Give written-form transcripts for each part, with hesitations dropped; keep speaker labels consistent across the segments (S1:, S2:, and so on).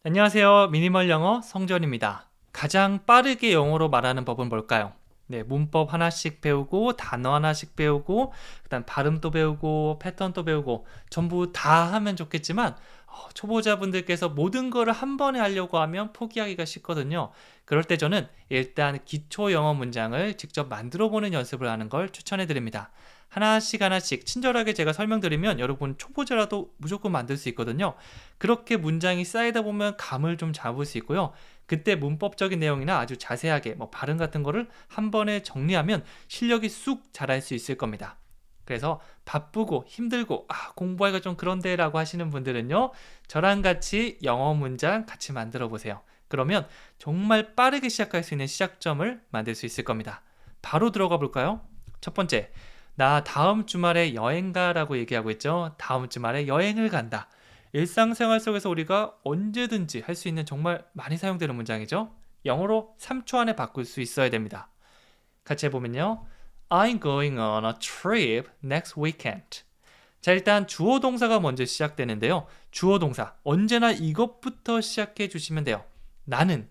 S1: 안녕하세요. 미니멀 영어 성전입니다. 가장 빠르게 영어로 말하는 법은 뭘까요? 네, 문법 하나씩 배우고 단어 하나씩 배우고 그다음 발음도 배우고 패턴도 배우고 전부 다 하면 좋겠지만 초보자분들께서 모든 거를 한 번에 하려고 하면 포기하기가 쉽거든요. 그럴 때 저는 일단 기초 영어 문장을 직접 만들어 보는 연습을 하는 걸 추천해 드립니다. 하나씩 하나씩 친절하게 제가 설명드리면 여러분 초보자라도 무조건 만들 수 있거든요. 그렇게 문장이 쌓이다 보면 감을 좀 잡을 수 있고요. 그때 문법적인 내용이나 아주 자세하게 발음 같은 거를 한 번에 정리하면 실력이 쑥 자랄 수 있을 겁니다. 그래서 바쁘고 힘들고 공부하기가 좀 그런데 라고 하시는 분들은요, 저랑 같이 영어 문장 같이 만들어 보세요. 그러면 정말 빠르게 시작할 수 있는 시작점을 만들 수 있을 겁니다. 바로 들어가 볼까요? 첫 번째, 나 다음 주말에 여행 가라고 얘기하고 있죠. 다음 주말에 여행을 간다. 일상생활 속에서 우리가 언제든지 할 수 있는 정말 많이 사용되는 문장이죠. 영어로 3초 안에 바꿀 수 있어야 됩니다. 같이 해보면요. I'm going on a trip next weekend. 자, 일단 주어 동사가 먼저 시작되는데요. 주어 동사, 언제나 이것부터 시작해 주시면 돼요. 나는,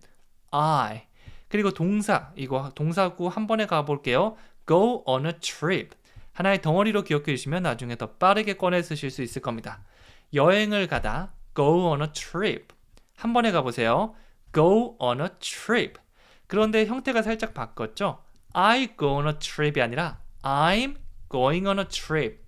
S1: I. 그리고 동사, 이거 동사구 한 번에 가볼게요. Go on a trip. 하나의 덩어리로 기억해 주시면 나중에 더 빠르게 꺼내 쓰실 수 있을 겁니다. 여행을 가다, go on a trip. 한 번에 가보세요. go on a trip. 그런데 형태가 살짝 바뀌었죠? I go on a trip이 아니라 I'm going on a trip.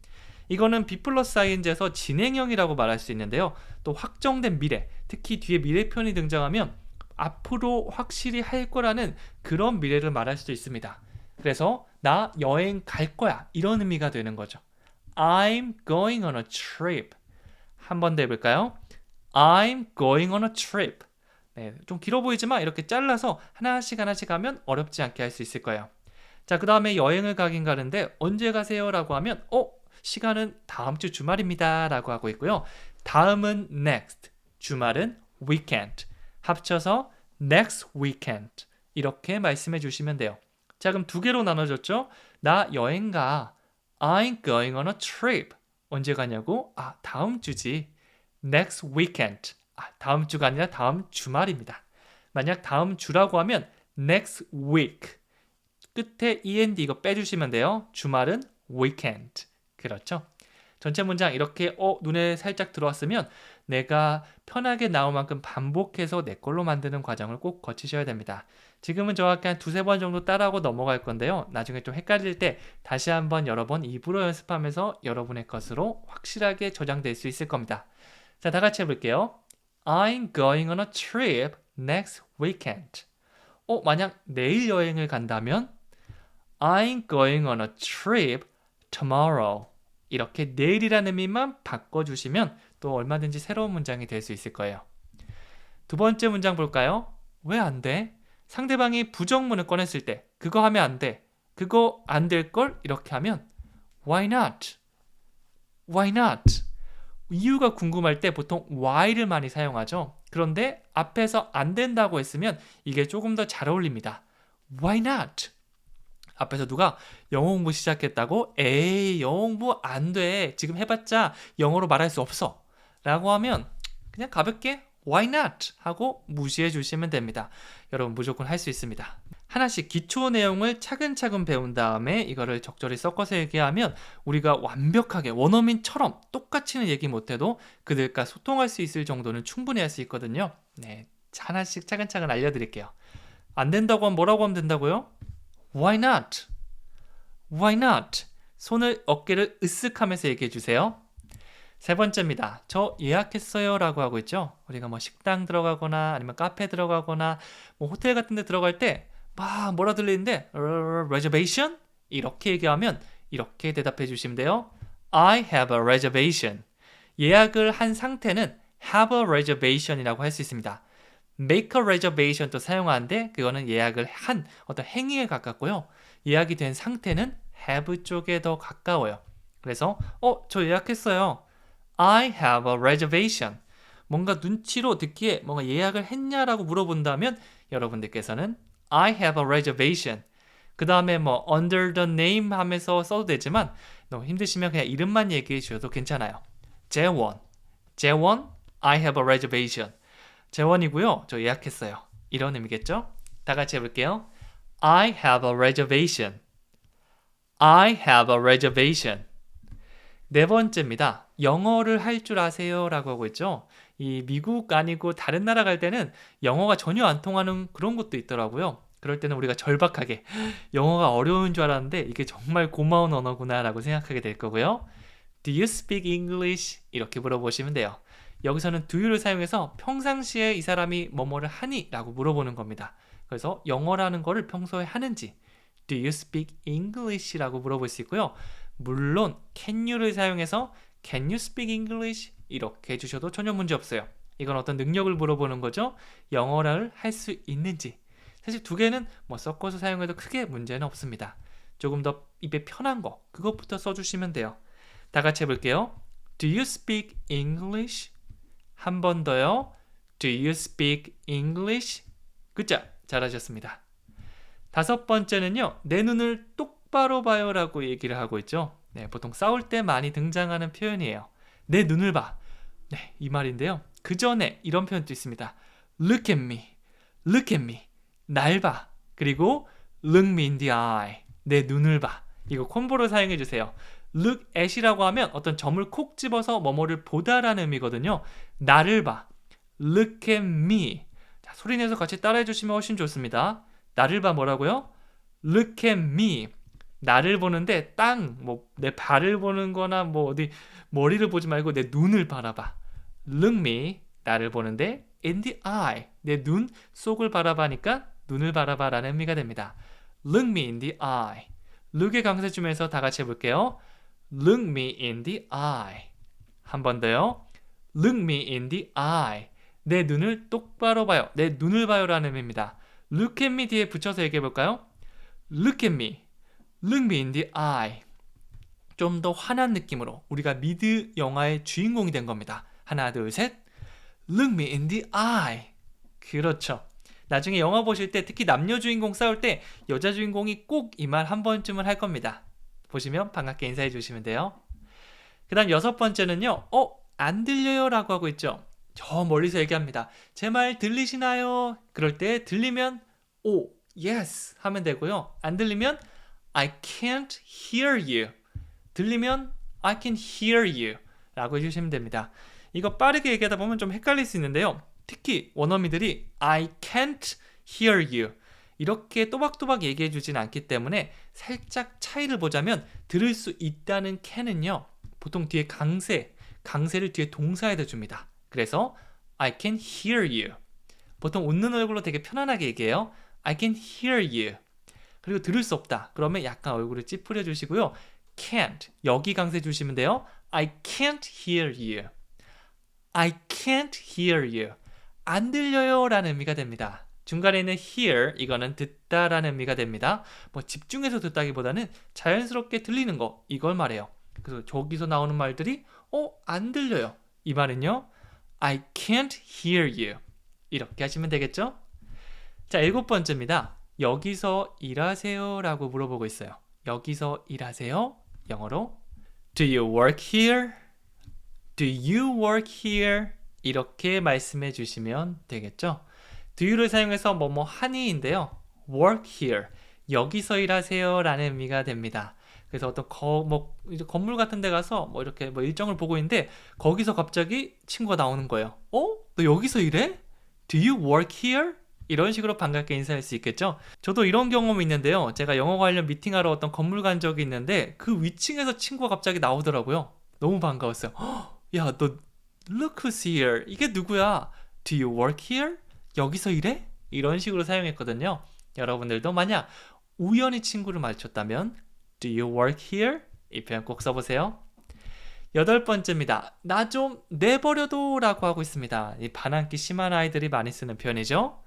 S1: 이거는 be 플러스 ing에서 진행형이라고 말할 수 있는데요. 또 확정된 미래, 특히 뒤에 미래 표현이 등장하면 앞으로 확실히 할 거라는 그런 미래를 말할 수도 있습니다. 그래서 나 여행 갈 거야, 이런 의미가 되는 거죠. I'm going on a trip. 한 번 더 해볼까요? I'm going on a trip. 네, 좀 길어 보이지만 이렇게 잘라서 하나씩 하나씩 하면 어렵지 않게 할 수 있을 거예요. 자, 그 다음에 여행을 가긴 가는데 언제 가세요? 라고 하면 시간은 다음 주 주말입니다 라고 하고 있고요. 다음은 next, 주말은 weekend. 합쳐서 next weekend 이렇게 말씀해 주시면 돼요. 자, 그럼 두 개로 나눠졌죠? 나 여행 가. I'm going on a trip. 언제 가냐고? 다음 주지. next weekend. 다음 주가 아니라 다음 주말입니다. 만약 다음 주라고 하면 next week. 끝에 end 이거 빼주시면 돼요. 주말은 weekend. 그렇죠? 전체 문장 이렇게 눈에 살짝 들어왔으면 내가 편하게 나올 만큼 반복해서 내 걸로 만드는 과정을 꼭 거치셔야 됩니다. 지금은 정확히 한 두세 번 정도 따라하고 넘어갈 건데요. 나중에 좀 헷갈릴 때 다시 한번 여러 번 입으로 연습하면서 여러분의 것으로 확실하게 저장될 수 있을 겁니다. 자, 다 같이 해볼게요. I'm going on a trip next weekend. 만약 내일 여행을 간다면 I'm going on a trip tomorrow. 이렇게 내일이라는 의미만 바꿔주시면 또 얼마든지 새로운 문장이 될 수 있을 거예요. 두 번째 문장 볼까요? 왜 안 돼? 상대방이 부정문을 꺼냈을 때 그거 하면 안 돼. 그거 안 될걸? 이렇게 하면 Why not? Why not? 이유가 궁금할 때 보통 why를 많이 사용하죠. 그런데 앞에서 안 된다고 했으면 이게 조금 더 잘 어울립니다. Why not? 앞에서 누가 영어 공부 시작했다고? 에이, 영어 공부 안 돼. 지금 해봤자 영어로 말할 수 없어. 라고 하면 그냥 가볍게 Why not? 하고 무시해 주시면 됩니다. 여러분 무조건 할 수 있습니다. 하나씩 기초 내용을 차근차근 배운 다음에 이거를 적절히 섞어서 얘기하면 우리가 완벽하게 원어민처럼 똑같이는 얘기 못해도 그들과 소통할 수 있을 정도는 충분히 할 수 있거든요. 네, 하나씩 차근차근 알려드릴게요. 안 된다고 하면 뭐라고 하면 된다고요? Why not? Why not? 손을 어깨를 으쓱하면서 얘기해 주세요. 세 번째입니다. 저 예약했어요 라고 하고 있죠. 우리가 식당 들어가거나 아니면 카페 들어가거나 호텔 같은 데 들어갈 때 막 뭐라 들리는데 reservation? 이렇게 얘기하면 이렇게 대답해 주시면 돼요. I have a reservation. 예약을 한 상태는 have a reservation 이라고 할 수 있습니다. make a reservation 도 사용하는데 그거는 예약을 한 어떤 행위에 가깝고요. 예약이 된 상태는 have 쪽에 더 가까워요. 그래서 저 예약했어요. I have a reservation. 뭔가 눈치로 듣기에 뭔가 예약을 했냐라고 물어본다면 여러분들께서는 I have a reservation. 그 다음에 under the name 하면서 써도 되지만 너무 힘드시면 그냥 이름만 얘기해 주셔도 괜찮아요. 재원, I have a reservation. 재원이고요. 저 예약했어요. 이런 의미겠죠? 다 같이 해볼게요. I have a reservation. I have a reservation. 네 번째입니다. 영어를 할 줄 아세요? 라고 하고 있죠. 이 미국 아니고 다른 나라 갈 때는 영어가 전혀 안 통하는 그런 것도 있더라고요. 그럴 때는 우리가 절박하게 영어가 어려운 줄 알았는데 이게 정말 고마운 언어구나 라고 생각하게 될 거고요. Do you speak English? 이렇게 물어보시면 돼요. 여기서는 do를 사용해서 평상시에 이 사람이 뭐뭐를 하니? 라고 물어보는 겁니다. 그래서 영어라는 거를 평소에 하는지 Do you speak English? 라고 물어볼 수 있고요. 물론 can you를 사용해서 Can you speak English? 이렇게 해주셔도 전혀 문제 없어요. 이건 어떤 능력을 물어보는 거죠. 영어를 할 수 있는지. 사실 두 개는 뭐 섞어서 사용해도 크게 문제는 없습니다. 조금 더 입에 편한 거 그것부터 써주시면 돼요. 다 같이 해볼게요. Do you speak English? 한 번 더요. Do you speak English? 굿잡! 잘하셨습니다. 다섯 번째는요. 내 눈을 똑바로 봐요 라고 얘기를 하고 있죠. 네, 보통 싸울 때 많이 등장하는 표현이에요. 내 눈을 봐. 네, 이 말인데요. 그 전에 이런 표현도 있습니다. Look at me. Look at me. 날 봐. 그리고 Look me in the eye. 내 눈을 봐. 이거 콤보로 사용해 주세요. Look at이라고 하면 어떤 점을 콕 집어서 뭐뭐를 보다라는 의미거든요. 나를 봐. Look at me. 자, 소리 내서 같이 따라해 주시면 훨씬 좋습니다. 나를 봐 뭐라고요? Look at me. 나를 보는데 뭐 내 발을 보는 거나 뭐 어디 머리를 보지 말고 내 눈을 바라봐. Look me. 나를 보는데 in the eye. 내 눈 속을 바라봐니까 눈을 바라봐라는 의미가 됩니다. Look me in the eye. look의 강세 주면서 다 같이 해볼게요. Look me in the eye. 한 번 더요. Look me in the eye. 내 눈을 똑바로 봐요. 내 눈을 봐요라는 의미입니다. Look at me 뒤에 붙여서 얘기해볼까요? Look at me. Look me in the eye. 좀 더 환한 느낌으로 우리가 미드 영화의 주인공이 된 겁니다. 하나, 둘, 셋. Look me in the eye. 그렇죠. 나중에 영화 보실 때 특히 남녀 주인공 싸울 때 여자 주인공이 꼭 이 말 한 번쯤은 할 겁니다. 보시면 반갑게 인사해 주시면 돼요. 그 다음 여섯 번째는요. 안 들려요 라고 하고 있죠. 저 멀리서 얘기합니다. 제 말 들리시나요? 그럴 때 들리면 오, yes 하면 되고요. 안 들리면 I can't hear you. 들리면 I can hear you 라고 해주시면 됩니다. 이거 빠르게 얘기하다 보면 좀 헷갈릴 수 있는데요. 특히 원어민들이 I can't hear you 이렇게 또박또박 얘기해 주진 않기 때문에 살짝 차이를 보자면 들을 수 있다는 can은요. 보통 뒤에 강세를 뒤에 동사에다 줍니다. 그래서 I can hear you. 보통 웃는 얼굴로 되게 편안하게 얘기해요. I can hear you. 그리고 들을 수 없다. 그러면 약간 얼굴을 찌푸려 주시고요. can't. 여기 강세 주시면 돼요. I can't hear you. I can't hear you. 안 들려요 라는 의미가 됩니다. 중간에 있는 hear, 이거는 듣다라는 의미가 됩니다. 뭐 집중해서 듣다기보다는 자연스럽게 들리는 거, 이걸 말해요. 그래서 저기서 나오는 말들이 안 들려요. 이 말은요. I can't hear you. 이렇게 하시면 되겠죠? 자, 일곱 번째입니다. 여기서 일하세요 라고 물어보고 있어요. 여기서 일하세요? 영어로 Do you work here? Do you work here? 이렇게 말씀해 주시면 되겠죠? Do you를 사용해서 뭐뭐 하니인데요. work here. 여기서 일하세요 라는 의미가 됩니다. 그래서 어떤 이제 건물 같은 데 가서 뭐 이렇게 뭐 일정을 보고 있는데 거기서 갑자기 친구가 나오는 거예요. 너 여기서 일해? Do you work here? 이런 식으로 반갑게 인사할 수 있겠죠? 저도 이런 경험이 있는데요. 제가 영어 관련 미팅하러 어떤 건물 간 적이 있는데 그 위층에서 친구가 갑자기 나오더라고요. 너무 반가웠어요. 야, 너 look who's here. 이게 누구야? Do you work here? 여기서 일해? 이런 식으로 사용했거든요. 여러분들도 만약 우연히 친구를 마주쳤다면 Do you work here? 이 표현 꼭 써보세요. 여덟 번째입니다. 나 좀 내버려둬 라고 하고 있습니다. 이 반항기 심한 아이들이 많이 쓰는 표현이죠.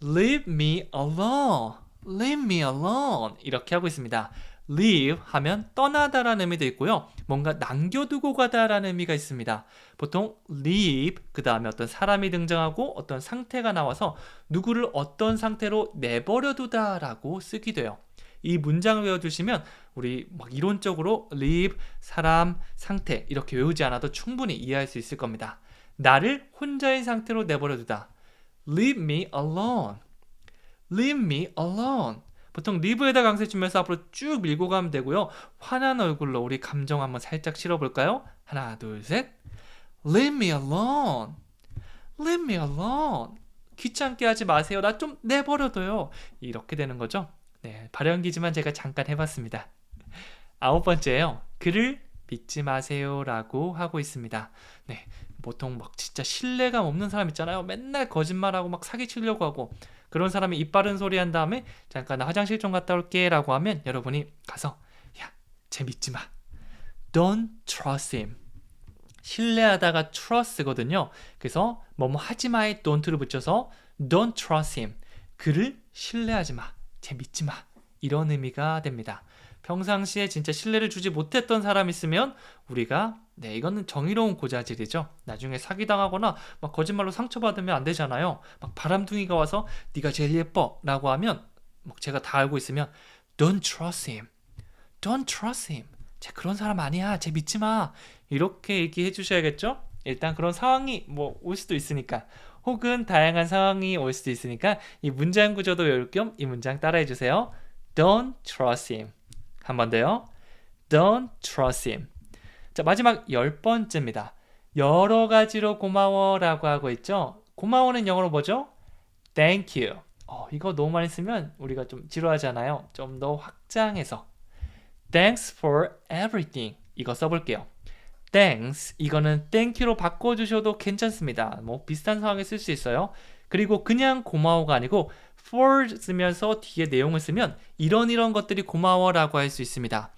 S1: Leave me alone. Leave me alone. 이렇게 하고 있습니다. leave 하면 떠나다라는 의미도 있고요. 뭔가 남겨두고 가다라는 의미가 있습니다. 보통 leave 그 다음에 어떤 사람이 등장하고 어떤 상태가 나와서 누구를 어떤 상태로 내버려두다 라고 쓰기도 해요. 이 문장을 외워두시면 우리 막 이론적으로 leave, 사람, 상태 이렇게 외우지 않아도 충분히 이해할 수 있을 겁니다. 나를 혼자인 상태로 내버려두다. Leave me alone. Leave me alone. 보통 leave에다 강세 주면서 앞으로 쭉 밀고 가면 되고요. 화난 얼굴로 우리 감정 한번 살짝 실어볼까요? 하나, 둘, 셋. Leave me alone. Leave me alone. 귀찮게 하지 마세요. 나 좀 내버려둬요. 이렇게 되는 거죠. 네, 발연기지만 제가 잠깐 해봤습니다. 9번째예요. 그를 믿지 마세요라고 하고 있습니다. 네, 보통 막 진짜 신뢰감 없는 사람 있잖아요. 맨날 거짓말하고 막 사기치려고 하고 그런 사람이 입 바른 소리 한 다음에 잠깐 나 화장실 좀 갔다 올게 라고 하면 여러분이 가서 야, 쟤 믿지 마. Don't trust him. 신뢰하다가 trust거든요. 그래서 뭐뭐 하지 마에 don't를 붙여서 don't trust him. 그를 신뢰하지 마. 쟤 믿지 마. 이런 의미가 됩니다. 평상시에 진짜 신뢰를 주지 못했던 사람 있으면 우리가 네, 이거는 정의로운 고자질이죠. 나중에 사기당하거나 막 거짓말로 상처받으면 안 되잖아요. 막 바람둥이가 와서 네가 제일 예뻐 라고 하면 막 제가 다 알고 있으면 Don't trust him. Don't trust him. 쟤 그런 사람 아니야. 쟤 믿지 마. 이렇게 얘기해 주셔야겠죠? 일단 그런 상황이 뭐 올 수도 있으니까 혹은 다양한 상황이 올 수도 있으니까 이 문장 구조도 외울 겸 이 문장 따라해 주세요. Don't trust him. 한 번 더요. Don't trust him. 자, 마지막 10번째입니다. 여러 가지로 고마워라고 하고 있죠. 고마워는 영어로 뭐죠? Thank you. 이거 너무 많이 쓰면 우리가 좀 지루하잖아요. 좀 더 확장해서 Thanks for everything. 이거 써볼게요. Thanks. 이거는 thank you로 바꿔주셔도 괜찮습니다. 뭐 비슷한 상황에 쓸 수 있어요. 그리고 그냥 고마워가 아니고 for 쓰면서 뒤에 내용을 쓰면 이런 것들이 고마워라고 할 수 있습니다.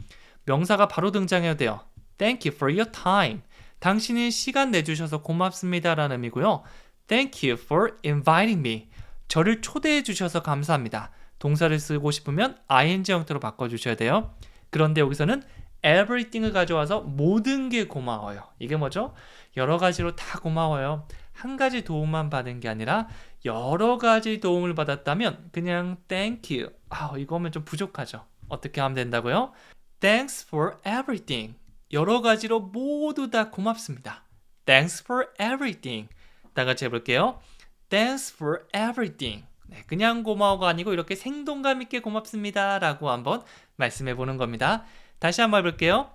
S1: 명사가 바로 등장해야 돼요. Thank you for your time. 당신이 시간 내주셔서 고맙습니다 라는 의미고요. Thank you for inviting me. 저를 초대해 주셔서 감사합니다. 동사를 쓰고 싶으면 ing 형태로 바꿔주셔야 돼요. 그런데 여기서는 everything을 가져와서 모든 게 고마워요. 이게 뭐죠? 여러 가지로 다 고마워요. 한 가지 도움만 받은 게 아니라 여러 가지 도움을 받았다면 그냥 thank you. 이거면 좀 부족하죠. 어떻게 하면 된다고요? Thanks for everything. 여러 가지로 모두 다 고맙습니다. Thanks for everything. 다 같이 해볼게요. Thanks for everything. 네, 그냥 고마워가 아니고 이렇게 생동감 있게 고맙습니다 라고 한번 말씀해 보는 겁니다. 다시 한번 해볼게요.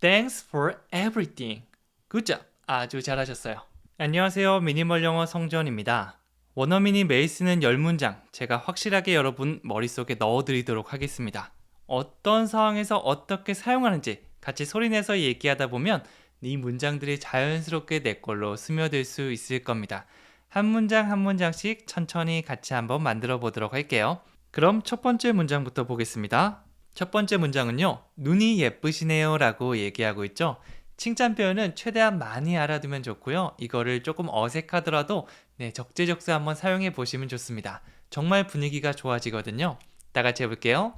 S1: Thanks for everything. Good job. 아주 잘하셨어요. 안녕하세요. 미니멀 영어 성전입니다. 원어민이 매일 쓰는 10문장 제가 확실하게 여러분 머릿속에 넣어드리도록 하겠습니다. 어떤 상황에서 어떻게 사용하는지 같이 소리내서 얘기하다 보면 이 문장들이 자연스럽게 내 걸로 스며들 수 있을 겁니다. 한 문장 한 문장씩 천천히 같이 한번 만들어 보도록 할게요. 그럼 첫 번째 문장부터 보겠습니다. 첫 번째 문장은요. 눈이 예쁘시네요 라고 얘기하고 있죠. 칭찬 표현은 최대한 많이 알아두면 좋고요. 이거를 조금 어색하더라도 적재적소 한번 사용해 보시면 좋습니다. 정말 분위기가 좋아지거든요. 다 같이 해볼게요.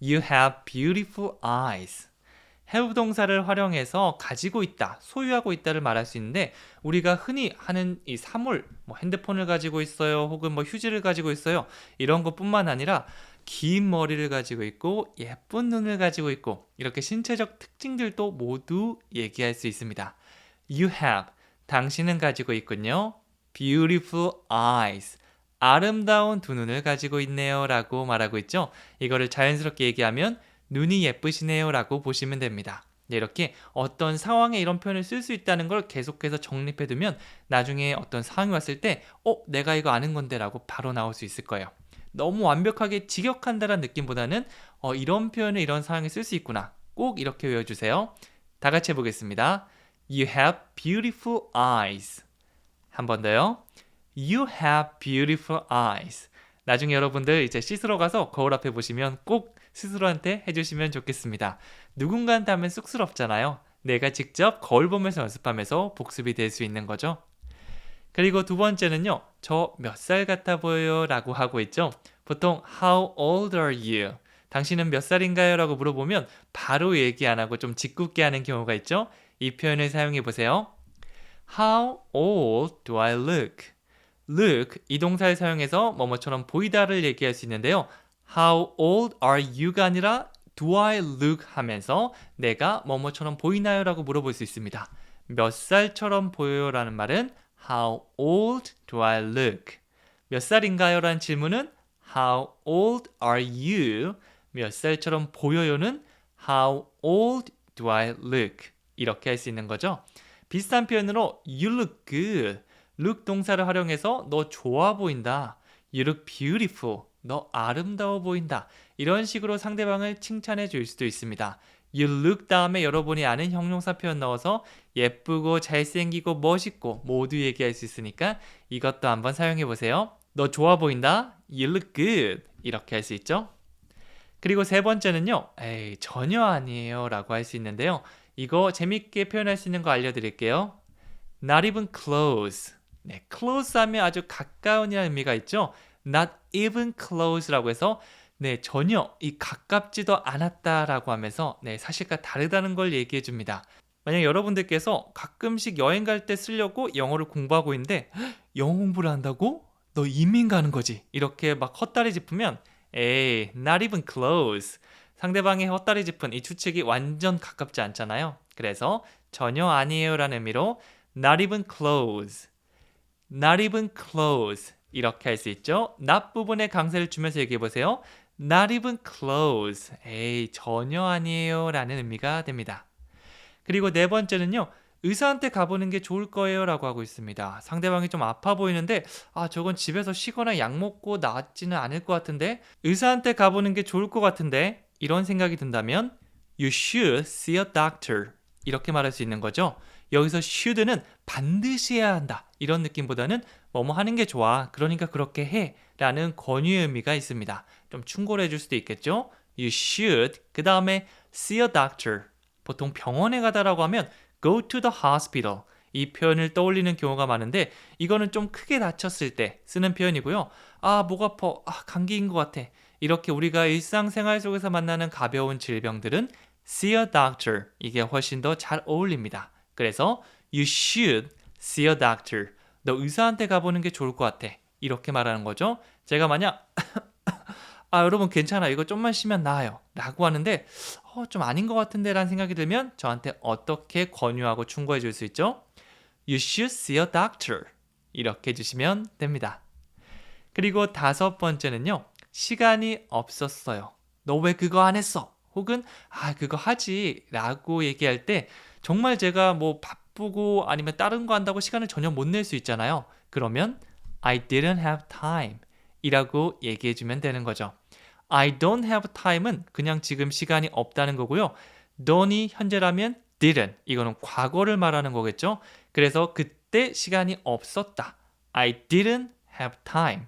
S1: You have beautiful eyes. have 동사를 활용해서 가지고 있다, 소유하고 있다를 말할 수 있는데 우리가 흔히 하는 이 사물, 뭐 핸드폰을 가지고 있어요, 혹은 뭐 휴지를 가지고 있어요. 이런 것뿐만 아니라 긴 머리를 가지고 있고 예쁜 눈을 가지고 있고 이렇게 신체적 특징들도 모두 얘기할 수 있습니다. You have, 당신은 가지고 있군요. Beautiful eyes, 아름다운 두 눈을 가지고 있네요 라고 말하고 있죠. 이거를 자연스럽게 얘기하면 눈이 예쁘시네요 라고 보시면 됩니다. 이렇게 어떤 상황에 이런 표현을 쓸 수 있다는 걸 계속해서 정립해두면 나중에 어떤 상황이 왔을 때 내가 이거 아는 건데 라고 바로 나올 수 있을 거예요. 너무 완벽하게 직역한다는 느낌보다는 이런 표현을 이런 상황에 쓸 수 있구나. 꼭 이렇게 외워주세요. 다 같이 해보겠습니다. You have beautiful eyes. 한 번 더요. You have beautiful eyes. 나중에 여러분들 이제 씻으러 가서 거울 앞에 보시면 꼭 스스로한테 해주시면 좋겠습니다. 누군가한테 하면 쑥스럽잖아요. 내가 직접 거울 보면서 연습하면서 복습이 될 수 있는 거죠. 그리고 두 번째는요. 저 몇 살 같아 보여요 라고 하고 있죠. 보통 How old are you? 당신은 몇 살인가요? 라고 물어보면 바로 얘기 안 하고 좀 짓궂게 하는 경우가 있죠. 이 표현을 사용해 보세요. How old do I look? look, 이 동사를 사용해서 뭐뭐처럼 보이다를 얘기할 수 있는데요. How old are you가 아니라 do I look 하면서 내가 뭐뭐처럼 보이나요? 라고 물어볼 수 있습니다. 몇 살처럼 보여요? 라는 말은 How old do I look? 몇 살인가요? 라는 질문은 How old are you? 몇 살처럼 보여요는 How old do I look? 이렇게 할 수 있는 거죠. 비슷한 표현으로 You look good. look 동사를 활용해서 너 좋아 보인다. You look beautiful. 너 아름다워 보인다. 이런 식으로 상대방을 칭찬해 줄 수도 있습니다. You look 다음에 여러분이 아는 형용사 표현 넣어서 예쁘고 잘생기고 멋있고 모두 얘기할 수 있으니까 이것도 한번 사용해 보세요. 너 좋아 보인다. You look good. 이렇게 할 수 있죠. 그리고 세 번째는요. 에이, 전혀 아니에요 라고 할 수 있는데요. 이거 재밌게 표현할 수 있는 거 알려드릴게요. Not even close. 네, close 하면 아주 가까운이라는 의미가 있죠. Not even close라고 해서 네, 전혀 이 가깝지도 않았다라고 하면서 네, 사실과 다르다는 걸 얘기해 줍니다. 만약 여러분들께서 가끔씩 여행 갈 때 쓰려고 영어를 공부하고 있는데 영어 공부를 한다고? 너 이민 가는 거지? 이렇게 막 헛다리 짚으면 에이, not even close. 상대방의 헛다리 짚은 이 추측이 완전 가깝지 않잖아요. 그래서 전혀 아니에요 라는 의미로 not even close. not even close. 이렇게 할 수 있죠. not 부분에 강세를 주면서 얘기해 보세요. Not even close. 에이, 전혀 아니에요 라는 의미가 됩니다. 그리고 네 번째는요. 의사한테 가보는 게 좋을 거예요 라고 하고 있습니다. 상대방이 좀 아파 보이는데 저건 집에서 쉬거나 약 먹고 나았지는 않을 것 같은데 의사한테 가보는 게 좋을 것 같은데 이런 생각이 든다면 You should see a doctor. 이렇게 말할 수 있는 거죠. 여기서 should는 반드시 해야 한다. 이런 느낌보다는 뭐뭐 하는 게 좋아. 그러니까 그렇게 해. 라는 권유의 의미가 있습니다. 좀 충고를 해줄 수도 있겠죠. You should. 그 다음에 see a doctor. 보통 병원에 가다라고 하면 go to the hospital. 이 표현을 떠올리는 경우가 많은데 이거는 좀 크게 다쳤을 때 쓰는 표현이고요. 목 아파. 감기인 것 같아. 이렇게 우리가 일상생활 속에서 만나는 가벼운 질병들은 see a doctor. 이게 훨씬 더 잘 어울립니다. 그래서 you should see a doctor. 너 의사한테 가보는 게 좋을 것 같아. 이렇게 말하는 거죠. 제가 만약 여러분 괜찮아. 이거 좀만 쉬면 나아요. 라고 하는데 좀 아닌 것 같은데 라는 생각이 들면 저한테 어떻게 권유하고 충고해 줄 수 있죠? You should see a doctor. 이렇게 해주시면 됩니다. 그리고 다섯 번째는요. 시간이 없었어요. 너 왜 그거 안 했어? 혹은 그거 하지 라고 얘기할 때 정말 제가 뭐 바쁘고 아니면 다른 거 한다고 시간을 전혀 못 낼 수 있잖아요. 그러면 I didn't have time 이라고 얘기해 주면 되는 거죠. I don't have time은 그냥 지금 시간이 없다는 거고요. don't이 현재라면 didn't 이거는 과거를 말하는 거겠죠. 그래서 그때 시간이 없었다. I didn't have time.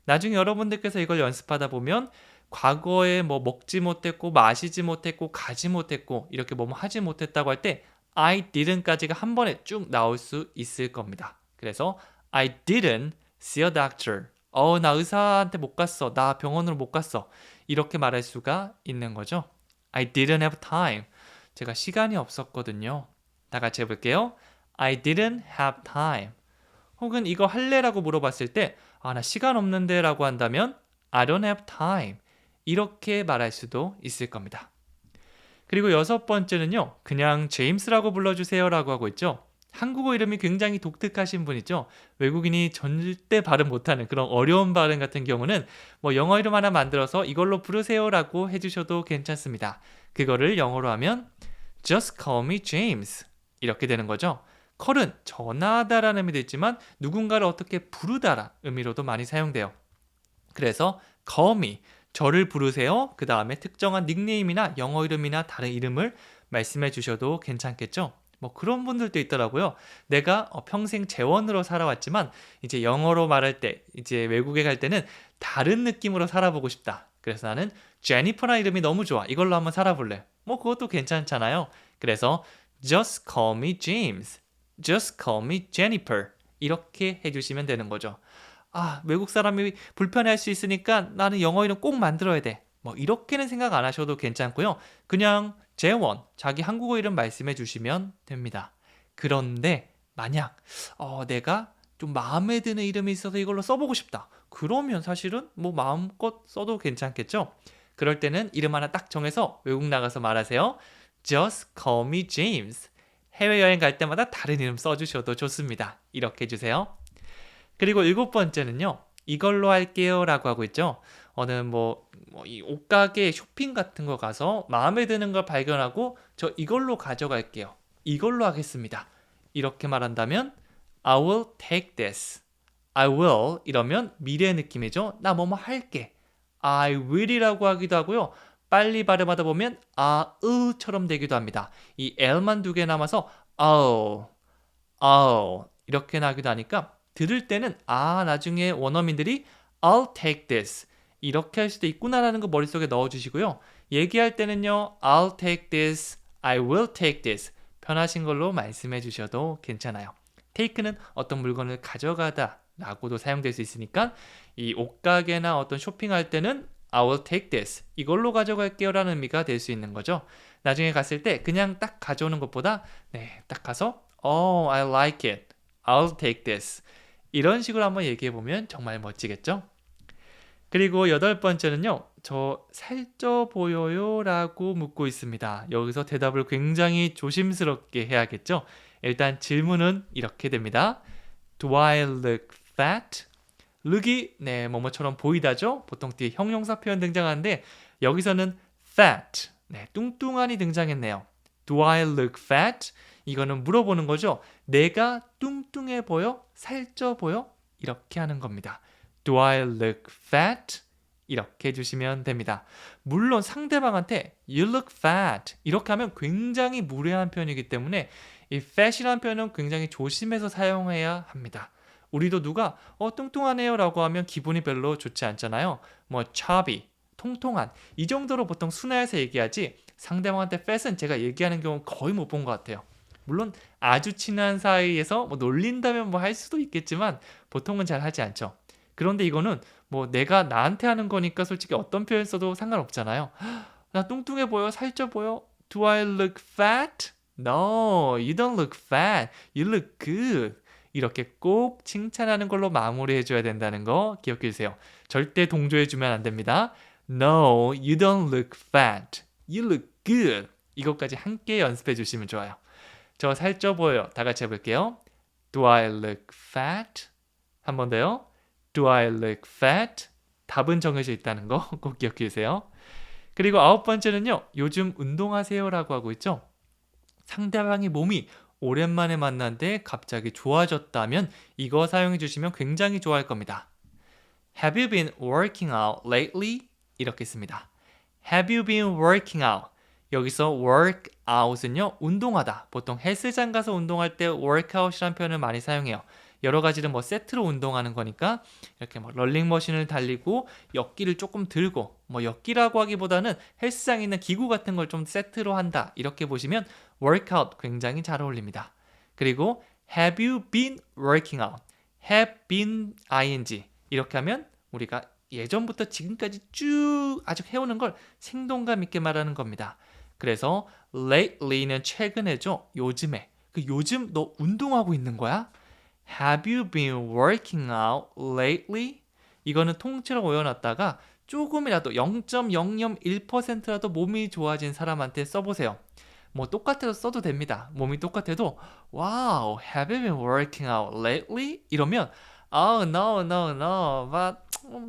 S1: 나중에 여러분들께서 이걸 연습하다 보면 과거에 뭐 먹지 못했고 마시지 못했고 가지 못했고 이렇게 뭐뭐 하지 못했다고 할 때 I didn't까지가 한 번에 쭉 나올 수 있을 겁니다. 그래서 I didn't see a doctor. 나 의사한테 못 갔어. 나 병원으로 못 갔어. 이렇게 말할 수가 있는 거죠. I didn't have time. 제가 시간이 없었거든요. 다 같이 해볼게요. I didn't have time. 혹은 이거 할래라고 물어봤을 때 나 시간 없는데 라고 한다면 I don't have time. 이렇게 말할 수도 있을 겁니다. 그리고 여섯 번째는요. 그냥 제임스라고 불러주세요 라고 하고 있죠. 한국어 이름이 굉장히 독특하신 분이죠. 외국인이 절대 발음 못하는 그런 어려운 발음 같은 경우는 뭐 영어 이름 하나 만들어서 이걸로 부르세요 라고 해주셔도 괜찮습니다. 그거를 영어로 하면 Just call me James 이렇게 되는 거죠. call은 전화하다라는 의미도 있지만 누군가를 어떻게 부르다라 의미로도 많이 사용돼요. 그래서 call me, 저를 부르세요. 그 다음에 특정한 닉네임이나 영어 이름이나 다른 이름을 말씀해 주셔도 괜찮겠죠. 뭐 그런 분들도 있더라고요. 내가 평생 재원으로 살아왔지만 이제 영어로 말할 때 이제 외국에 갈 때는 다른 느낌으로 살아보고 싶다. 그래서 나는 제니퍼라는 이름이 너무 좋아. 이걸로 한번 살아볼래. 뭐 그것도 괜찮잖아요. 그래서 just call me James. just call me Jennifer. 이렇게 해주시면 되는 거죠. 외국 사람이 불편해할 수 있으니까 나는 영어 이름 꼭 만들어야 돼. 뭐 이렇게는 생각 안 하셔도 괜찮고요. 그냥 재원, 자기 한국어 이름 말씀해 주시면 됩니다. 그런데 만약 내가 좀 마음에 드는 이름이 있어서 이걸로 써보고 싶다. 그러면 사실은 뭐 마음껏 써도 괜찮겠죠? 그럴 때는 이름 하나 딱 정해서 외국 나가서 말하세요. Just call me James. 해외여행 갈 때마다 다른 이름 써주셔도 좋습니다. 이렇게 해주세요. 그리고 일곱 번째는요. 이걸로 할게요 라고 하고 있죠. 어느 이 옷가게 쇼핑 같은 거 가서 마음에 드는 걸 발견하고 저 이걸로 가져갈게요. 이걸로 하겠습니다. 이렇게 말한다면 I will take this. I will 이러면 미래 느낌이죠. 나 뭐뭐 할게. I will이라고 하기도 하고요. 빨리 발음하다 보면 아으처럼 되기도 합니다. 이 L만 두 개 남아서 I'll 이렇게 나기도 하니까 들을 때는 나중에 원어민들이 I'll take this 이렇게 할 수도 있구나라는 거 머릿속에 넣어주시고요. 얘기할 때는요. I'll take this, I will take this 편하신 걸로 말씀해 주셔도 괜찮아요. take는 어떤 물건을 가져가다 라고도 사용될 수 있으니까 이 옷가게나 어떤 쇼핑할 때는 I will take this 이걸로 가져갈게요 라는 의미가 될 수 있는 거죠. 나중에 갔을 때 그냥 딱 가져오는 것보다 딱 가서 I like it, I'll take this 이런 식으로 한번 얘기해 보면 정말 멋지겠죠. 그리고 8번째는요. 저 살쪄 보여요? 라고 묻고 있습니다. 여기서 대답을 굉장히 조심스럽게 해야겠죠. 일단 질문은 이렇게 됩니다. Do I look fat? look이 뭐뭐처럼 보이다죠. 보통 뒤에 형용사 표현 등장하는데 여기서는 fat, 뚱뚱한이 등장했네요. Do I look fat? 이거는 물어보는 거죠. 내가 뚱뚱해 보여? 살쪄 보여? 이렇게 하는 겁니다. Do I look fat? 이렇게 해주시면 됩니다. 물론 상대방한테 You look fat 이렇게 하면 굉장히 무례한 표현이기 때문에 이 fat이라는 표현은 굉장히 조심해서 사용해야 합니다. 우리도 누가 뚱뚱하네요 라고 하면 기분이 별로 좋지 않잖아요. chubby, 통통한 이 정도로 보통 순화해서 얘기하지 상대방한테 fat은 제가 얘기하는 경우 거의 못 본 것 같아요. 물론 아주 친한 사이에서 놀린다면 할 수도 있겠지만 보통은 잘 하지 않죠. 그런데 이거는 내가 나한테 하는 거니까 솔직히 어떤 표현 써도 상관없잖아요. 나 뚱뚱해 보여? 살쪄 보여? Do I look fat? No, you don't look fat. You look good. 이렇게 꼭 칭찬하는 걸로 마무리해줘야 된다는 거 기억해 주세요. 절대 동조해주면 안 됩니다. No, you don't look fat. You look good. 이것까지 함께 연습해 주시면 좋아요. 저 살쪄 보여요. 다 같이 해볼게요. Do I look fat? 한 번 더요. Do I look fat? 답은 정해져 있다는 거 꼭 기억해 주세요. 그리고 9번째는요. 요즘 운동하세요 라고 하고 있죠. 상대방의 몸이 오랜만에 만났는데 갑자기 좋아졌다면 이거 사용해 주시면 굉장히 좋아할 겁니다. Have you been working out lately? 이렇게 씁니다. Have you been working out? 여기서 work out은요. 운동하다. 보통 헬스장 가서 운동할 때 workout이라는 표현을 많이 사용해요. 여러 가지를 세트로 운동하는 거니까 이렇게 럴링머신을 달리고 역기를 조금 들고 역기라고 하기보다는 헬스장에 있는 기구 같은 걸 좀 세트로 한다 이렇게 보시면 workout 굉장히 잘 어울립니다. 그리고 have you been working out? have been ing 이렇게 하면 우리가 예전부터 지금까지 쭉 아주 해오는 걸 생동감 있게 말하는 겁니다. 그래서 lately는 최근에죠. 요즘에. 요즘 너 운동하고 있는 거야? Have you been working out lately? 이거는 통째로 외워놨다가 조금이라도 0.001%라도 몸이 좋아진 사람한테 써보세요. 똑같아도 써도 됩니다. 몸이 똑같아도 Wow, have you been working out lately? 이러면 Oh, no, but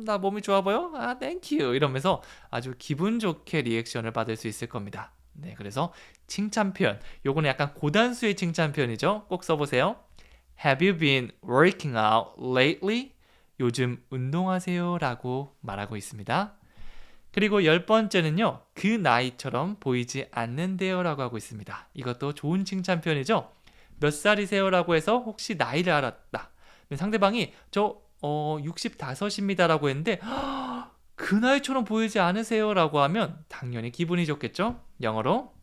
S1: 나 몸이 좋아 보여? thank you 이러면서 아주 기분 좋게 리액션을 받을 수 있을 겁니다. 그래서 칭찬 표현, 요거는 약간 고단수의 칭찬 표현이죠. 꼭 써보세요. Have you been working out lately? 요즘 운동하세요 라고 말하고 있습니다. 그리고 10번째는요. 그 나이처럼 보이지 않는데요 라고 하고 있습니다. 이것도 좋은 칭찬 표현이죠. 몇 살이세요 라고 해서 혹시 나이를 알았다. 상대방이 저 65입니다 라고 했는데 그 나이처럼 보이지 않으세요 라고 하면 당연히 기분이 좋겠죠. 영어로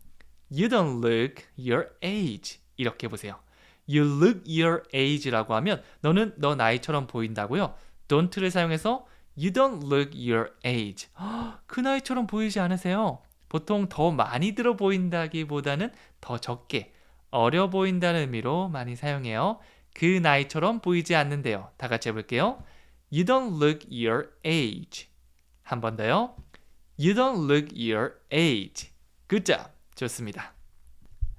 S1: You don't look your age 이렇게 해보세요. You look your age라고 하면 너는 너 나이처럼 보인다고요. don't를 사용해서 You don't look your age. 그 나이처럼 보이지 않으세요? 보통 더 많이 들어 보인다기보다는 더 적게 어려 보인다는 의미로 많이 사용해요. 그 나이처럼 보이지 않는데요. 다 같이 해볼게요. You don't look your age. 한 번 더요. You don't look your age. Good job. 좋습니다.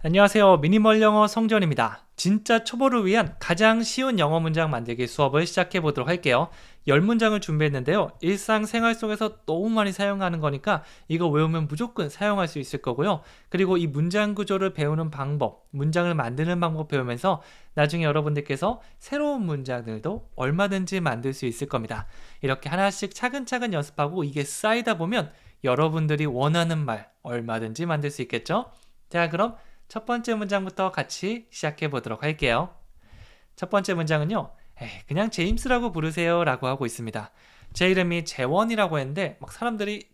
S1: 안녕하세요. 미니멀 영어 성전입니다. 진짜 초보를 위한 가장 쉬운 영어 문장 만들기 수업을 시작해 보도록 할게요. 10문장을 준비했는데요. 일상생활 속에서 너무 많이 사용하는 거니까 이거 외우면 무조건 사용할 수 있을 거고요. 그리고 이 문장 구조를 배우는 방법, 문장을 만드는 방법 배우면서 나중에 여러분들께서 새로운 문장들도 얼마든지 만들 수 있을 겁니다. 이렇게 하나씩 차근차근 연습하고 이게 쌓이다 보면 여러분들이 원하는 말 얼마든지 만들 수 있겠죠? 자, 그럼 첫 번째 문장부터 같이 시작해 보도록 할게요. 첫 번째 문장은요. 그냥 제임스라고 부르세요 라고 하고 있습니다. 제 이름이 재원이라고 했는데 막 사람들이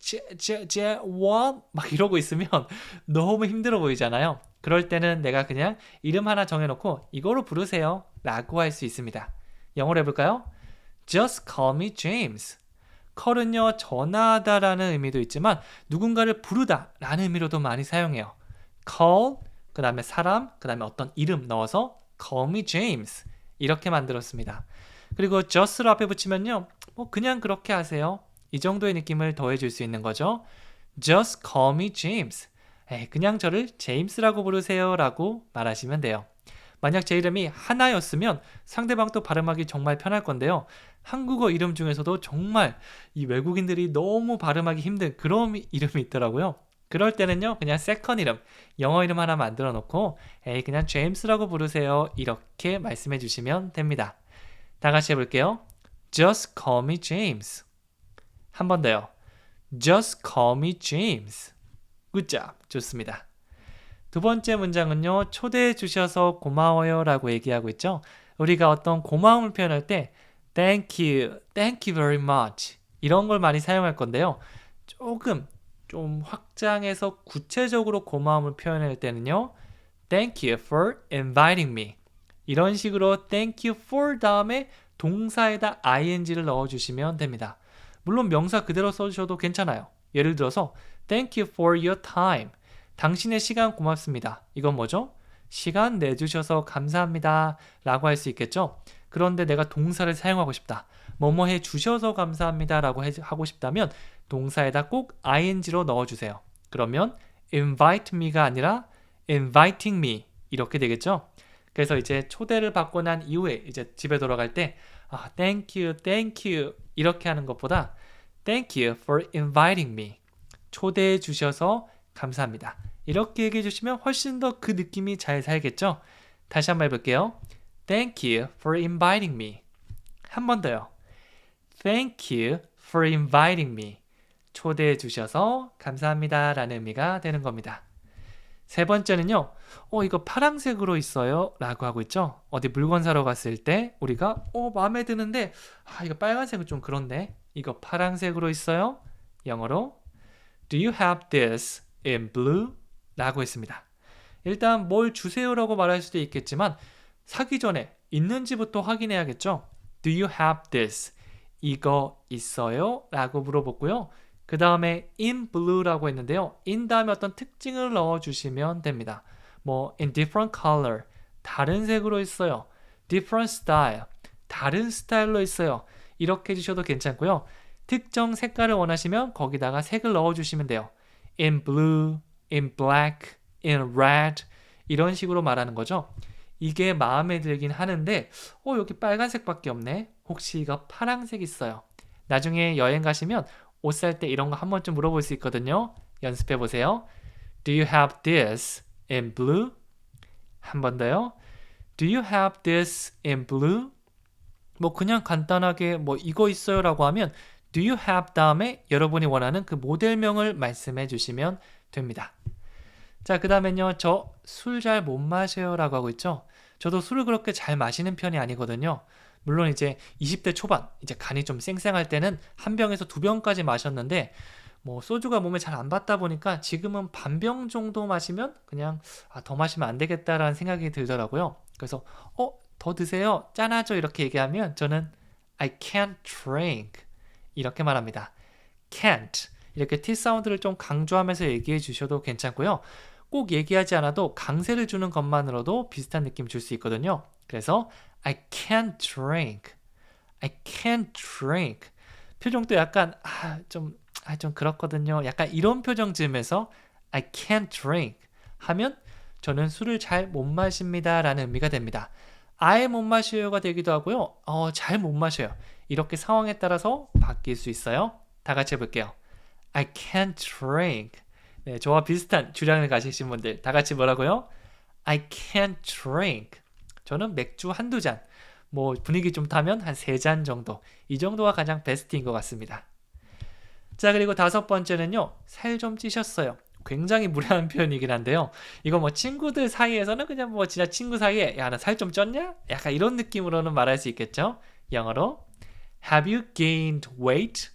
S1: 재원 막 이러고 있으면 너무 힘들어 보이잖아요. 그럴 때는 내가 그냥 이름 하나 정해놓고 이거로 부르세요 라고 할 수 있습니다. 영어로 해볼까요? Just call me James. call은요 전화하다 라는 의미도 있지만 누군가를 부르다 라는 의미로도 많이 사용해요. call, 그 다음에 사람, 그 다음에 어떤 이름 넣어서 call me James 이렇게 만들었습니다. 그리고 just를 앞에 붙이면요 뭐 그냥 그렇게 하세요 이 정도의 느낌을 더해줄 수 있는 거죠. Just call me James. 그냥 저를 제임스라고 부르세요 라고 말하시면 돼요. 만약 제 이름이 하나였으면 상대방도 발음하기 정말 편할 건데요. 한국어 이름 중에서도 정말 이 외국인들이 너무 발음하기 힘든 그런 이름이 있더라고요. 그럴 때는요 그냥 세컨 이름, 영어 이름 하나 만들어 놓고 그냥 제임스라고 부르세요 이렇게 말씀해 주시면 됩니다. 다 같이 해볼게요. Just call me James. 한 번 더요. Just call me James. Good job. 좋습니다. 두 번째 문장은요 초대해 주셔서 고마워요 라고 얘기하고 있죠. 우리가 어떤 고마움을 표현할 때 Thank you very much 이런 걸 많이 사용할 건데요. 좀 확장해서 구체적으로 고마움을 표현할 때는요. Thank you for inviting me. 이런 식으로 thank you for 다음에 동사에다 ing를 넣어주시면 됩니다. 물론 명사 그대로 써주셔도 괜찮아요. 예를 들어서 Thank you for your time. 당신의 시간 고맙습니다. 이건 뭐죠? 시간 내주셔서 감사합니다 라고 할 수 있겠죠. 그런데 내가 동사를 사용하고 싶다. 뭐뭐 해주셔서 감사합니다 라고 하고 싶다면 동사에다 꼭 ing로 넣어주세요. 그러면 invite me가 아니라 inviting me 이렇게 되겠죠. 그래서 이제 초대를 받고 난 이후에 이제 집에 돌아갈 때 thank you 이렇게 하는 것보다 thank you for inviting me 초대해 주셔서 감사합니다. 이렇게 얘기해 주시면 훨씬 더 그 느낌이 잘 살겠죠. 다시 한번 해볼게요. Thank you for inviting me. 한 번 더요. Thank you for inviting me. 초대해 주셔서 감사합니다 라는 의미가 되는 겁니다. 세 번째는요. 이거 파란색으로 있어요 라고 하고 있죠. 어디 물건 사러 갔을 때 우리가 마음에 드는데 이거 빨간색은 좀 그런데 이거 파란색으로 있어요. 영어로 Do you have this in blue? 라고 했습니다. 일단 뭘 주세요라고 말할 수도 있겠지만 사기 전에 있는지부터 확인해야겠죠. Do you have this? 이거 있어요? 라고 물어봤고요. 그 다음에 in blue라고 했는데요. in 다음에 어떤 특징을 넣어주시면 됩니다. 뭐 in different color, 다른 색으로 있어요. different style, 다른 스타일로 있어요. 이렇게 해주셔도 괜찮고요. 특정 색깔을 원하시면 거기다가 색을 넣어주시면 돼요. in blue, in black, in red 이런 식으로 말하는 거죠. 이게 마음에 들긴 하는데 여기 빨간색밖에 없네. 혹시 이거 파란색 있어요. 나중에 여행 가시면 옷 살 때 이런 거 한 번쯤 물어볼 수 있거든요. 연습해 보세요. Do you have this in blue? 한 번 더요. Do you have this in blue? 뭐 그냥 간단하게 뭐 이거 있어요 라고 하면 Do you have 다음에 여러분이 원하는 그 모델명을 말씀해 주시면 됩니다. 자, 그 다음엔요. 저 술 잘 못 마셔요 라고 하고 있죠. 저도 술을 그렇게 잘 마시는 편이 아니거든요. 물론 이제 20대 초반, 이제 간이 좀 쌩쌩할 때는 한 병에서 두 병까지 마셨는데 뭐 소주가 몸에 잘 안 받다 보니까 지금은 반병 정도 마시면 그냥 더 마시면 안 되겠다라는 생각이 들더라고요. 그래서 더 드세요. 짠하죠. 이렇게 얘기하면 저는 I can't drink 이렇게 말합니다. can't 이렇게 T 사운드를 좀 강조하면서 얘기해 주셔도 괜찮고요. 꼭 얘기하지 않아도 강세를 주는 것만으로도 비슷한 느낌 줄 수 있거든요. 그래서 I can't drink. I can't drink. 표정도 약간 좀 그렇거든요. 약간 이런 표정 지으면서 I can't drink 하면 저는 술을 잘 못 마십니다 라는 의미가 됩니다. 아예 못 마셔요가 되기도 하고요. 잘 못 마셔요. 이렇게 상황에 따라서 바뀔 수 있어요. 다 같이 해볼게요. I can't drink. 네, 저와 비슷한 주량을 가지신 분들 다 같이 뭐라고요? I can't drink. 저는 맥주 한두 잔, 뭐 분위기 좀 타면 한 3잔 정도. 이 정도가 가장 베스트인 것 같습니다. 자, 그리고 5번째는요. 살 좀 찌셨어요. 굉장히 무례한 표현이긴 한데요. 이거 뭐 친구들 사이에서는 그냥 뭐 진짜 친구 사이에 야, 너 살 좀 쪘냐? 약간 이런 느낌으로는 말할 수 있겠죠. 영어로 Have you gained weight?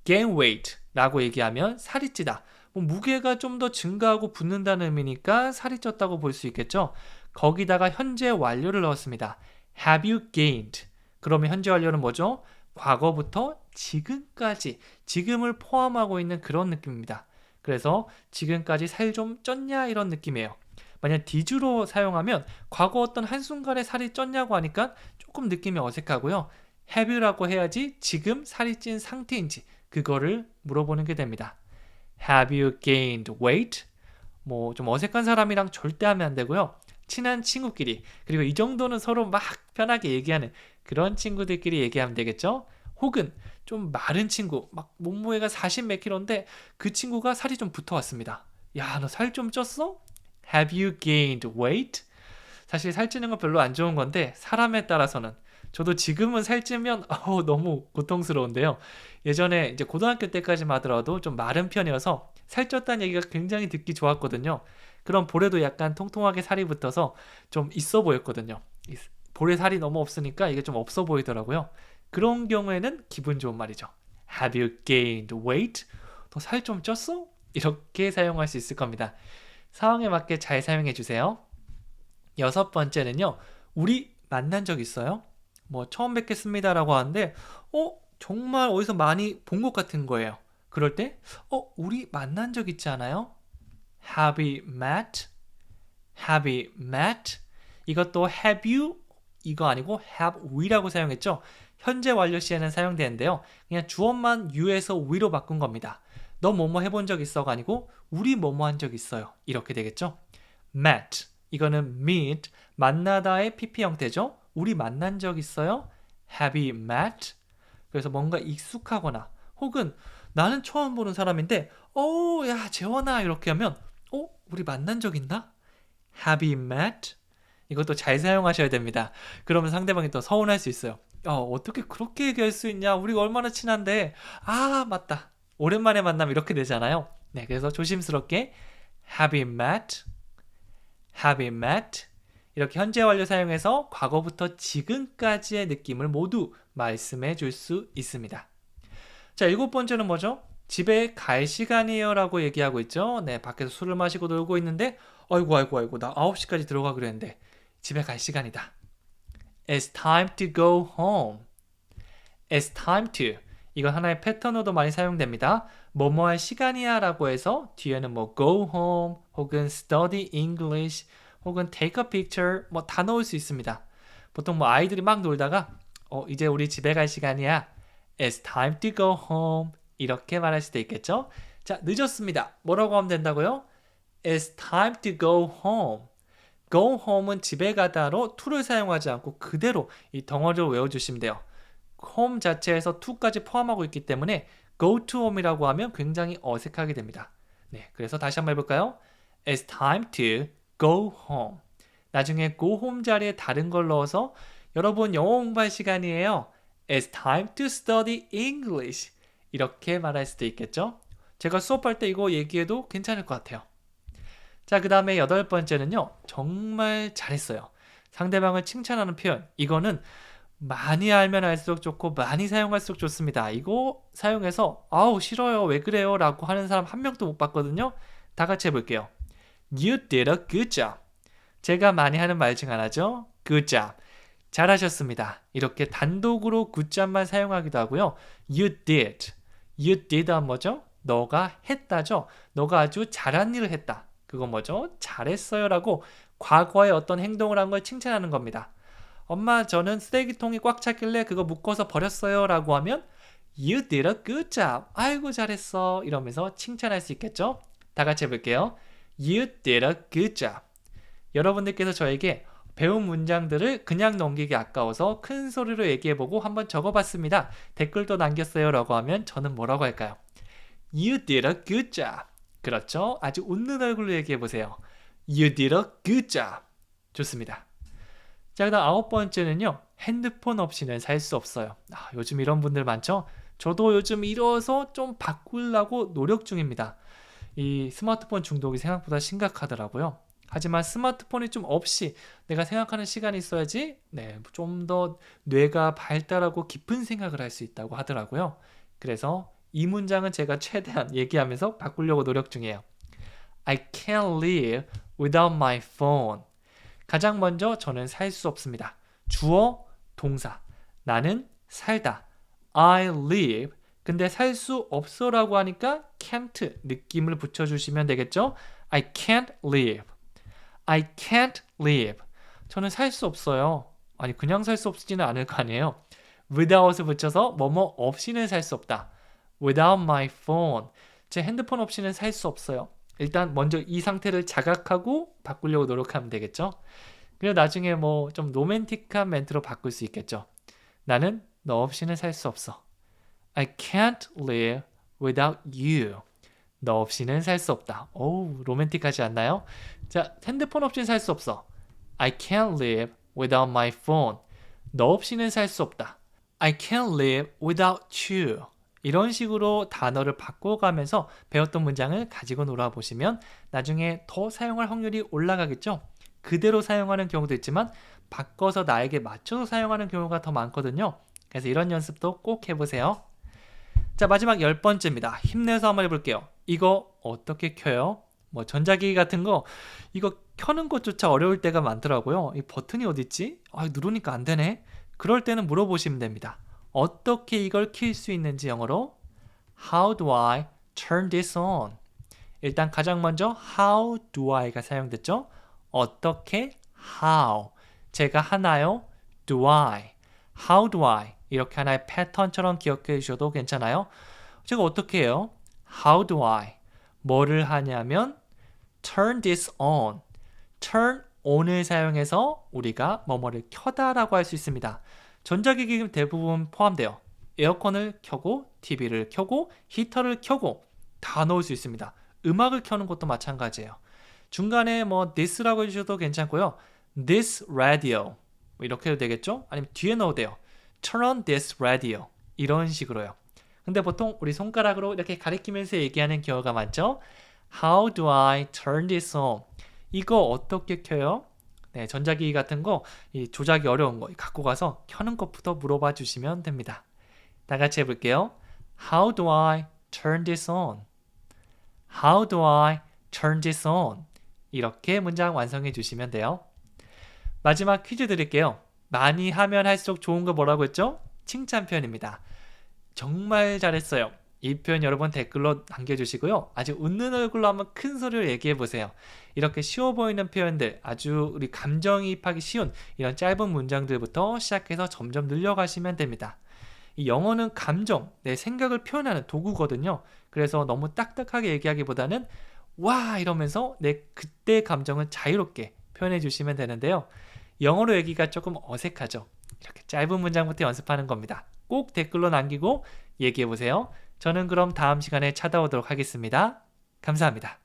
S1: gain weight 라고 얘기하면 살이 찌다. 뭐 무게가 좀 더 증가하고 붙는다는 의미니까 살이 쪘다고 볼 수 있겠죠. 거기다가 현재 완료를 넣었습니다. Have you gained? 그러면 현재 완료는 뭐죠? 과거부터 지금까지, 지금을 포함하고 있는 그런 느낌입니다. 그래서 지금까지 살 좀 쪘냐 이런 느낌이에요. 만약 디즈로 사용하면 과거 어떤 한순간에 살이 쪘냐고 하니까 조금 느낌이 어색하고요. Have you라고 해야지 지금 살이 찐 상태인지 그거를 물어보는 게 됩니다. Have you gained weight? 뭐 좀 어색한 사람이랑 절대 하면 안 되고요. 친한 친구끼리, 그리고 이 정도는 서로 막 편하게 얘기하는 그런 친구들끼리 얘기하면 되겠죠. 혹은 좀 마른 친구, 막 몸무게가 40 몇 킬로인데 그 친구가 살이 좀 붙어왔습니다. 야, 너 살 좀 쪘어? Have you gained weight? 사실 살찌는 건 별로 안 좋은 건데 사람에 따라서는, 저도 지금은 살찌면 너무 고통스러운데요. 예전에 이제 고등학교 때까지만 하더라도 좀 마른 편이어서 살쪘다는 얘기가 굉장히 듣기 좋았거든요. 그럼 볼에도 약간 통통하게 살이 붙어서 좀 있어 보였거든요. 볼에 살이 너무 없으니까 이게 좀 없어 보이더라고요. 그런 경우에는 기분 좋은 말이죠. Have you gained weight? 너 살 좀 쪘어? 이렇게 사용할 수 있을 겁니다. 상황에 맞게 잘 사용해 주세요. 6번째는요. 우리 만난 적 있어요? 뭐 처음 뵙겠습니다라고 하는데 정말 어디서 많이 본 것 같은 거예요. 그럴 때 우리 만난 적 있지 않아요? Have we met? Have we met? 이것도 have you 이거 아니고 have we라고 사용했죠. 현재 완료 시에는 사용되는데요. 그냥 주어만 you에서 we로 바꾼 겁니다. 너 뭐뭐 해본 적 있어가 아니고 우리 뭐뭐 한 적 있어요. 이렇게 되겠죠. met 이거는 meet 만나다의 PP 형태죠. 우리 만난 적 있어요? Have we met? 그래서 뭔가 익숙하거나 혹은 나는 처음 보는 사람인데 야 재원아 이렇게 하면 우리 만난 적 있나? Have we met? 이것도 잘 사용하셔야 됩니다. 그러면 상대방이 또 서운할 수 있어요. 어떻게 그렇게 얘기할 수 있냐? 우리가 얼마나 친한데. 맞다. 오랜만에 만나면 이렇게 되잖아요. 네, 그래서 조심스럽게 Have we met? Have we met? 이렇게 현재 완료 사용해서 과거부터 지금까지의 느낌을 모두 말씀해 줄 수 있습니다. 자, 7번째는 뭐죠? 집에 갈 시간이에요 라고 얘기하고 있죠. 네, 밖에서 술을 마시고 놀고 있는데 아이고 나 9시까지 들어가기로 했는데 집에 갈 시간이다. It's time to go home. It's time to. 이건 하나의 패턴으로도 많이 사용됩니다. 뭐뭐 할 시간이야 라고 해서 뒤에는 뭐 go home 혹은 study English 혹은 take a picture 뭐 다 넣을 수 있습니다. 보통 뭐 아이들이 막 놀다가 이제 우리 집에 갈 시간이야. It's time to go home. 이렇게 말할 수도 있겠죠. 자, 늦었습니다. 뭐라고 하면 된다고요? It's time to go home. go home은 집에 가다로 to를 사용하지 않고 그대로 이 덩어리로 외워주시면 돼요. home 자체에서 to까지 포함하고 있기 때문에 go to home이라고 하면 굉장히 어색하게 됩니다. 네, 그래서 다시 한번 해볼까요? It's time to go home. 나중에 go home 자리에 다른 걸 넣어서 여러분 영어 공부할 시간이에요. It's time to study English. 이렇게 말할 수도 있겠죠. 제가 수업할 때 이거 얘기해도 괜찮을 것 같아요. 자, 그 다음에 8번째는요. 정말 잘했어요. 상대방을 칭찬하는 표현. 이거는 많이 알면 알수록 좋고 많이 사용할수록 좋습니다. 이거 사용해서 싫어요. 왜 그래요? 라고 하는 사람 한 명도 못 봤거든요. 다 같이 해볼게요. You did a good job. 제가 많이 하는 말 중 하나죠. Good job. 잘하셨습니다. 이렇게 단독으로 good job만 사용하기도 하고요. You did. You did 한 뭐죠? 너가 했다죠. 너가 아주 잘한 일을 했다. 그건 뭐죠? 잘했어요 라고 과거에 어떤 행동을 한 걸 칭찬하는 겁니다. 엄마 저는 쓰레기통이 꽉 찼길래 그거 묶어서 버렸어요 라고 하면 You did a good job. 아이고 잘했어. 이러면서 칭찬할 수 있겠죠? 다 같이 해볼게요. You did a good job. 여러분들께서 저에게 배운 문장들을 그냥 넘기기 아까워서 큰 소리로 얘기해보고 한번 적어봤습니다. 댓글도 남겼어요 라고 하면 저는 뭐라고 할까요? You did a good job. 그렇죠? 아주 웃는 얼굴로 얘기해보세요. You did a good job. 좋습니다. 자, 그다음 9번째는요. 핸드폰 없이는 살 수 없어요. 요즘 이런 분들 많죠? 저도 요즘 이뤄서 좀 바꾸려고 노력 중입니다. 이 스마트폰 중독이 생각보다 심각하더라고요. 하지만 스마트폰이 좀 없이 내가 생각하는 시간이 있어야지 좀 더 뇌가 발달하고 깊은 생각을 할 수 있다고 하더라고요. 그래서 이 문장은 제가 최대한 얘기하면서 바꾸려고 노력 중이에요. I can't live without my phone. 가장 먼저 저는 살 수 없습니다. 주어, 동사. 나는 살다. I live. 근데 살 수 없어라고 하니까 can't 느낌을 붙여주시면 되겠죠? I can't live. I can't live. 저는 살 수 없어요. 아니 그냥 살 수 없지는 않을 거 아니에요. without을 붙여서 뭐뭐 없이는 살 수 없다. Without my phone. 제 핸드폰 없이는 살 수 없어요. 일단 먼저 이 상태를 자각하고 바꾸려고 노력하면 되겠죠. 그리고 나중에 뭐 좀 로맨틱한 멘트로 바꿀 수 있겠죠. 나는 너 없이는 살 수 없어. I can't live without you. 너 없이는 살 수 없다. 오우, 로맨틱하지 않나요? 자, 핸드폰 없이는 살 수 없어. I can't live without my phone. 너 없이는 살 수 없다. I can't live without you. 이런 식으로 단어를 바꿔가면서 배웠던 문장을 가지고 놀아보시면 나중에 더 사용할 확률이 올라가겠죠? 그대로 사용하는 경우도 있지만 바꿔서 나에게 맞춰서 사용하는 경우가 더 많거든요. 그래서 이런 연습도 꼭 해보세요. 자, 마지막 10번째입니다. 힘내서 한번 해볼게요. 이거 어떻게 켜요? 뭐 전자기기 같은 거 이거 켜는 것조차 어려울 때가 많더라고요. 이 버튼이 어디 있지? 누르니까 안 되네. 그럴 때는 물어보시면 됩니다. 어떻게 이걸 킬 수 있는지 영어로 How do I turn this on? 일단 가장 먼저 How do I가 사용됐죠? 어떻게? How. 제가 하나요? Do I. How do I. 이렇게 하나의 패턴처럼 기억해 주셔도 괜찮아요. 제가 어떻게 해요? How do I. 뭐를 하냐면 turn this on. turn on을 사용해서 우리가 뭐뭐를 켜다라고 할 수 있습니다. 전자기기 대부분 포함돼요. 에어컨을 켜고 TV를 켜고 히터를 켜고 다 넣을 수 있습니다. 음악을 켜는 것도 마찬가지예요. 중간에 뭐 this라고 해주셔도 괜찮고요. this radio 이렇게 해도 되겠죠? 아니면 뒤에 넣어도 돼요. turn on this radio 이런 식으로요. 근데 보통 우리 손가락으로 이렇게 가리키면서 얘기하는 경우가 많죠? How do I turn this on? 이거 어떻게 켜요? 네, 전자기기 같은 거 이 조작이 어려운 거 갖고 가서 켜는 것부터 물어봐 주시면 됩니다. 다 같이 해볼게요. How do I turn this on? How do I turn this on? 이렇게 문장 완성해 주시면 돼요. 마지막 퀴즈 드릴게요. 많이 하면 할수록 좋은 거 뭐라고 했죠? 칭찬 표현입니다. 정말 잘했어요. 이 표현 여러분 댓글로 남겨주시고요. 아주 웃는 얼굴로 한번 큰 소리로 얘기해보세요. 이렇게 쉬워 보이는 표현들, 아주 우리 감정이입하기 쉬운 이런 짧은 문장들부터 시작해서 점점 늘려가시면 됩니다. 이 영어는 감정, 내 생각을 표현하는 도구거든요. 그래서 너무 딱딱하게 얘기하기보다는 와 이러면서 내 그때 감정을 자유롭게 표현해 주시면 되는데요. 영어로 얘기가 조금 어색하죠. 이렇게 짧은 문장부터 연습하는 겁니다. 꼭 댓글로 남기고 얘기해 보세요. 저는 그럼 다음 시간에 찾아오도록 하겠습니다. 감사합니다.